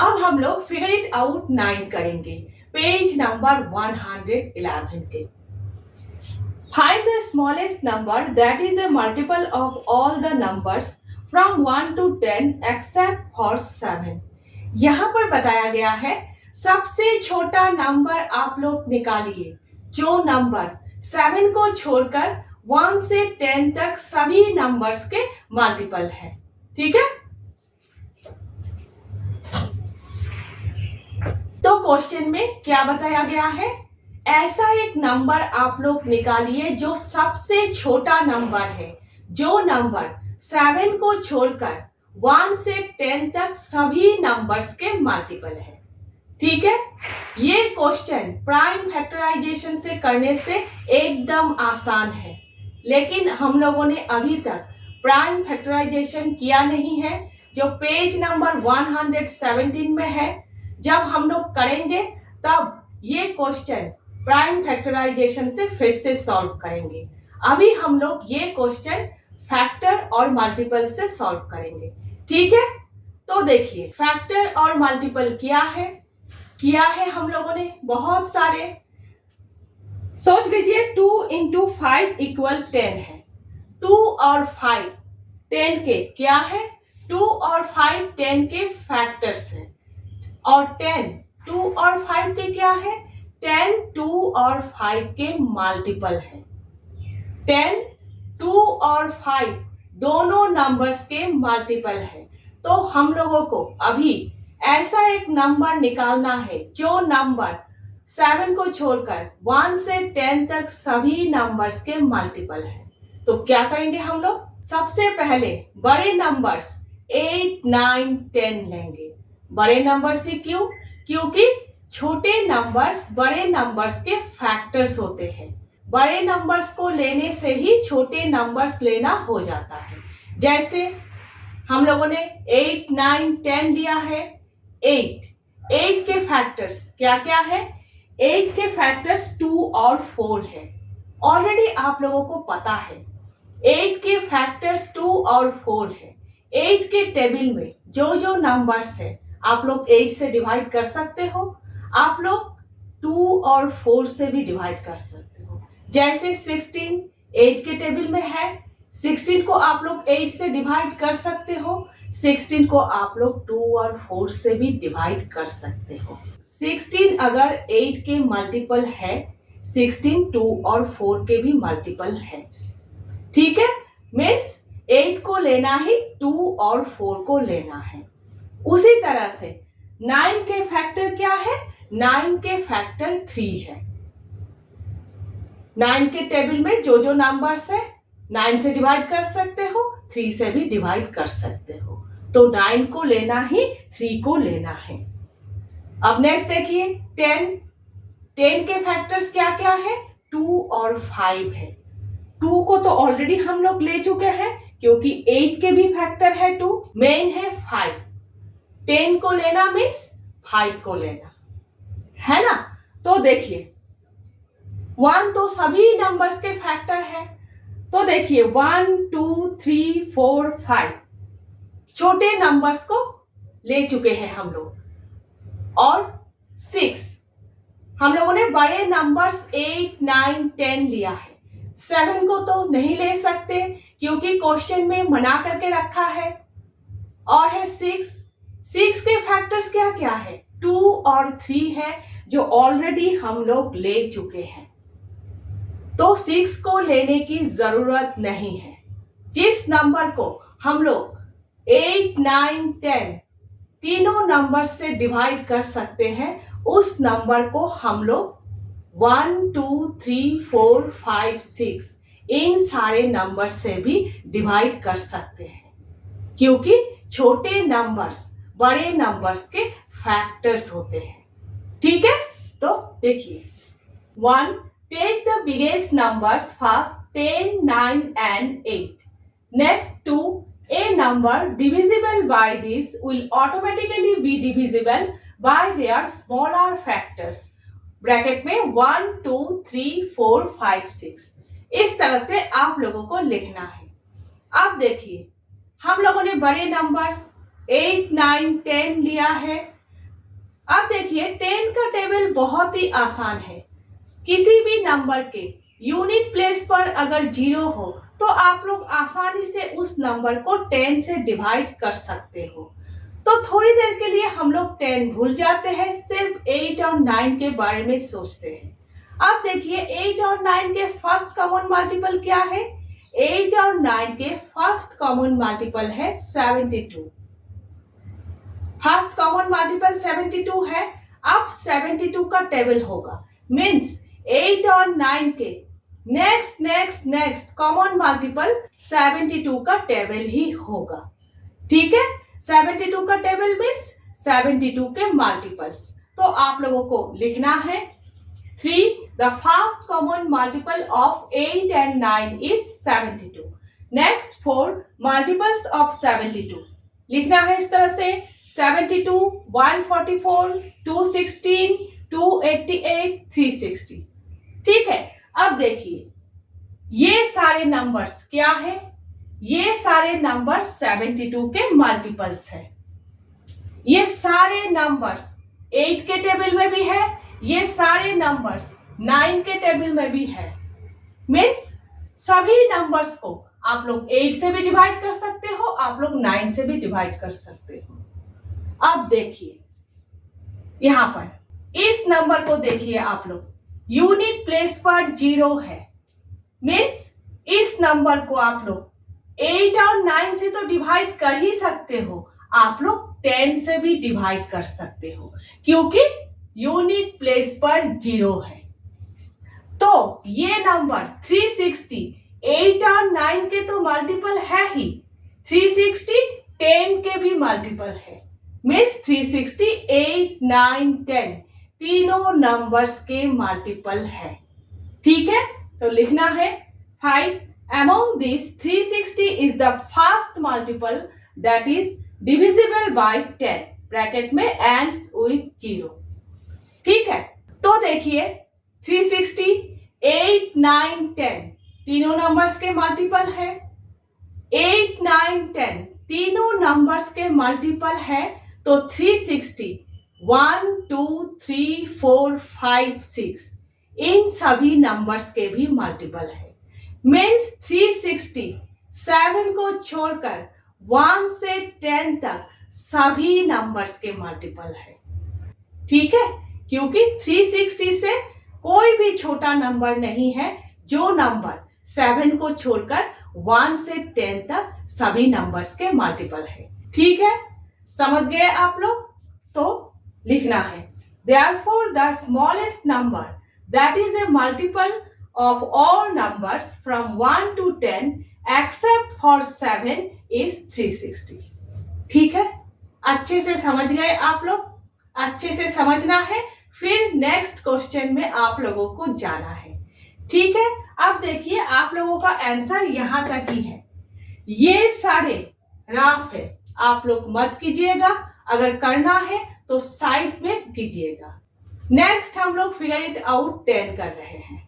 अब हम लोग फिगर इट आउट 9 करेंगे, पेज नंबर 111 के। Find the smallest number that is a multiple of all the numbers from 1 to 10 except for 7। यहाँ पर बताया गया है सबसे छोटा नंबर आप लोग निकालिए जो नंबर 7 को छोड़कर 1 से 10 तक सभी नंबर्स के मल्टीपल है। ठीक है, तो क्वेश्चन में क्या बताया गया है, ऐसा एक नंबर आप लोग निकालिए जो सबसे छोटा नंबर है, जो नंबर 7 को छोड़कर 1 से 10 तक सभी नंबर्स के मल्टीपल है। ठीक है, ये क्वेश्चन प्राइम फैक्टराइजेशन से करने से एकदम आसान है, लेकिन हम लोगों ने अभी तक प्राइम फैक्टराइजेशन किया नहीं है, जो पेज नंबर 117 में है। जब हम लोग करेंगे तब ये क्वेश्चन प्राइम फैक्टराइजेशन से फिर से सॉल्व करेंगे। अभी हम लोग ये क्वेश्चन फैक्टर और मल्टीपल से सॉल्व करेंगे। ठीक है, तो देखिए फैक्टर और मल्टीपल किया है हम लोगों ने बहुत सारे। सोच लीजिए 2 × 5 = 10 है। 2 और 5 10 के क्या है, 2 और 5 10 के फैक्टर्स हैं, और 10 2 और 5 के क्या है, 10 2 और 5 के मल्टीपल है। 10 2 और 5 दोनों नंबर्स के मल्टीपल है। तो हम लोगों को अभी ऐसा एक नंबर निकालना है जो नंबर 7 को छोड़कर 1 से 10 तक सभी नंबर्स के मल्टीपल है। तो क्या करेंगे हम लोग, सबसे पहले बड़े नंबर्स 8 9 10 लेंगे। बड़े नंबर से क्यों, क्योंकि छोटे नंबर्स बड़े नंबर्स के फैक्टर्स होते हैं। बड़े नंबर्स को लेने से ही छोटे नंबर्स लेना हो जाता है। जैसे हम लोगों ने 8 9 10 लिया है। 8 के फैक्टर्स क्या क्या है, 8 के फैक्टर्स 2 और 4 है। ऑलरेडी आप लोगों को पता है 8 के फैक्टर्स 2 और 4 है। 8 के टेबल में जो जो नंबर्स है आप लोग 8 से डिवाइड कर सकते हो, आप लोग 2 और 4 से भी डिवाइड कर सकते हो। जैसे 16 8 के टेबल में है, 16 को आप लोग 8 से डिवाइड कर सकते हो, 16 को आप लोग 2 और 4 से भी डिवाइड कर सकते हो। 16 अगर 8 के मल्टीपल है, 16 2 और 4 के भी मल्टीपल है। ठीक है, मीन्स 8 को लेना ही 2 और 4 को लेना है। उसी तरह से 9 के फैक्टर क्या है, 9 के फैक्टर 3 है। 9 के टेबल में जो जो नंबर्स है 9 से डिवाइड कर सकते हो, 3 से भी डिवाइड कर सकते हो। तो 9 को लेना ही 3 को लेना है। अब नेक्स्ट देखिए 10 के फैक्टर्स क्या क्या है, 2 और 5 है। 2 को तो ऑलरेडी हम लोग ले चुके हैं क्योंकि 8 के भी फैक्टर है 2, मेन है 5। 10 को लेना मीन्स 5 को लेना है ना। तो देखिए 1 तो सभी नंबर्स के फैक्टर है, तो देखिए 1 2 3 4 5 छोटे नंबर्स को ले चुके हैं हम लोग, और 6 हम लोगों ने बड़े नंबर्स 8 9 10 लिया है। 7 को तो नहीं ले सकते क्योंकि क्वेश्चन में मना करके रखा है, और है 6 के फैक्टर्स क्या क्या है, 2 और 3 है जो ऑलरेडी हम लोग ले चुके हैं। तो 6 को लेने की जरूरत नहीं है। जिस नंबर को हम लोग 8 9 10 तीनों नंबर से डिवाइड कर सकते हैं, उस नंबर को हम लोग 1 2 3 4 5 6 इन सारे नंबर से भी डिवाइड कर सकते हैं, क्योंकि छोटे नंबर्स बड़े नंबर्स के फैक्टर्स होते हैं। ठीक है, तो देखिए 1 take the biggest numbers first 10 9 and 8। Next 2 a number divisible by this will automatically be divisible by their smaller factors। Bracket में 1 2 3 4 5 6 इस तरह से आप लोगों को लिखना है। अब देखिए हम लोगों ने बड़े नंबर्स 8 9 10 लिया है, अब देखिए 10 का टेबल बहुत ही आसान है। किसी भी नंबर के यूनिट प्लेस पर अगर 0 हो तो आप लोग आसानी से उस नंबर को 10 से डिवाइड कर सकते हो। तो थोड़ी देर के लिए हम लोग 10 भूल जाते हैं, सिर्फ 8 और 9 के बारे में सोचते हैं। अब देखिए 8 और 9 के फर्स्ट कॉमन मल्टीपल क्या है? 8 और 9 के फर्स्ट कॉमन मल्टीपल है 72। फर्स्ट कॉमन मल्टीपल 72 है। अब 72 का टेबल होगा, मीन्स 8 और 9 के नेक्स्ट कॉमन मल्टीपल 72 का टेबल ही होगा। ठीक है, 72 का टेबल मीन्स 72 के मल्टीपल्स। तो आप लोगों को लिखना है 3, the first common multiple of 8 and 9 is 72. Next 4 multiples of 72. लिखना है इस तरह से 72, 144, 216, 288, 360। ठीक है, अब देखिए ये सारे नंबर्स क्या है? ये सारे नंबर्स 72 के मल्टीपल्स है। ये सारे नंबर्स 8 के टेबल में भी है, ये सारे नंबर्स 9 के टेबल में भी है। मीन्स सभी नंबर्स को आप लोग 8 से भी डिवाइड कर सकते हो, आप लोग 9 से भी डिवाइड कर सकते हो। अब देखिए यहां पर इस नंबर को देखिए आप लोग, यूनिट प्लेस पर 0 है। मीन्स इस नंबर को आप लोग 8 और 9 से तो डिवाइड कर ही सकते हो, आप लोग 10 से भी डिवाइड कर सकते हो, क्योंकि यूनिट प्लेस पर 0 है। तो ये नंबर 360 8 और 9 के तो मल्टीपल है ही, 360 10 के भी मल्टीपल है। मीन्स 360 8 9 10 तीनों नंबर्स के मल्टीपल है। ठीक है, तो लिखना है 5 among these 360 is the first multiple that is divisible by 10 bracket में ends with 0। ठीक है, तो देखिए 360 8 9 10 तीनों नंबर्स के मल्टीपल है। 8 9 10 तीनों नंबर्स के मल्टीपल है, तो 360 1 2 3 4 5 6 इन सभी नंबर्स के भी मल्टीपल है। मीन्स 360 7 को छोड़कर 1 से 10 तक सभी नंबर्स के मल्टीपल है। ठीक है, क्योंकि 360 से कोई भी छोटा नंबर नहीं है जो नंबर 7 को छोड़कर 1 से 10 तक सभी नंबर्स के मल्टीपल है। ठीक है, समझ गए आप लोग? तो लिखना है therefore the smallest number that is a multiple of all numbers from 1 to 10 except for 7 is 360। ठीक है, अच्छे से समझ गए आप लोग? अच्छे से समझना है, फिर नेक्स्ट क्वेश्चन में आप लोगों को जाना है। ठीक है, अब देखिए आप लोगों का आंसर यहां तक ही है। ये सारे राफ है, आप लोग मत कीजिएगा, अगर करना है तो साइड में कीजिएगा। नेक्स्ट हम लोग फिगर इट आउट 10 कर रहे हैं।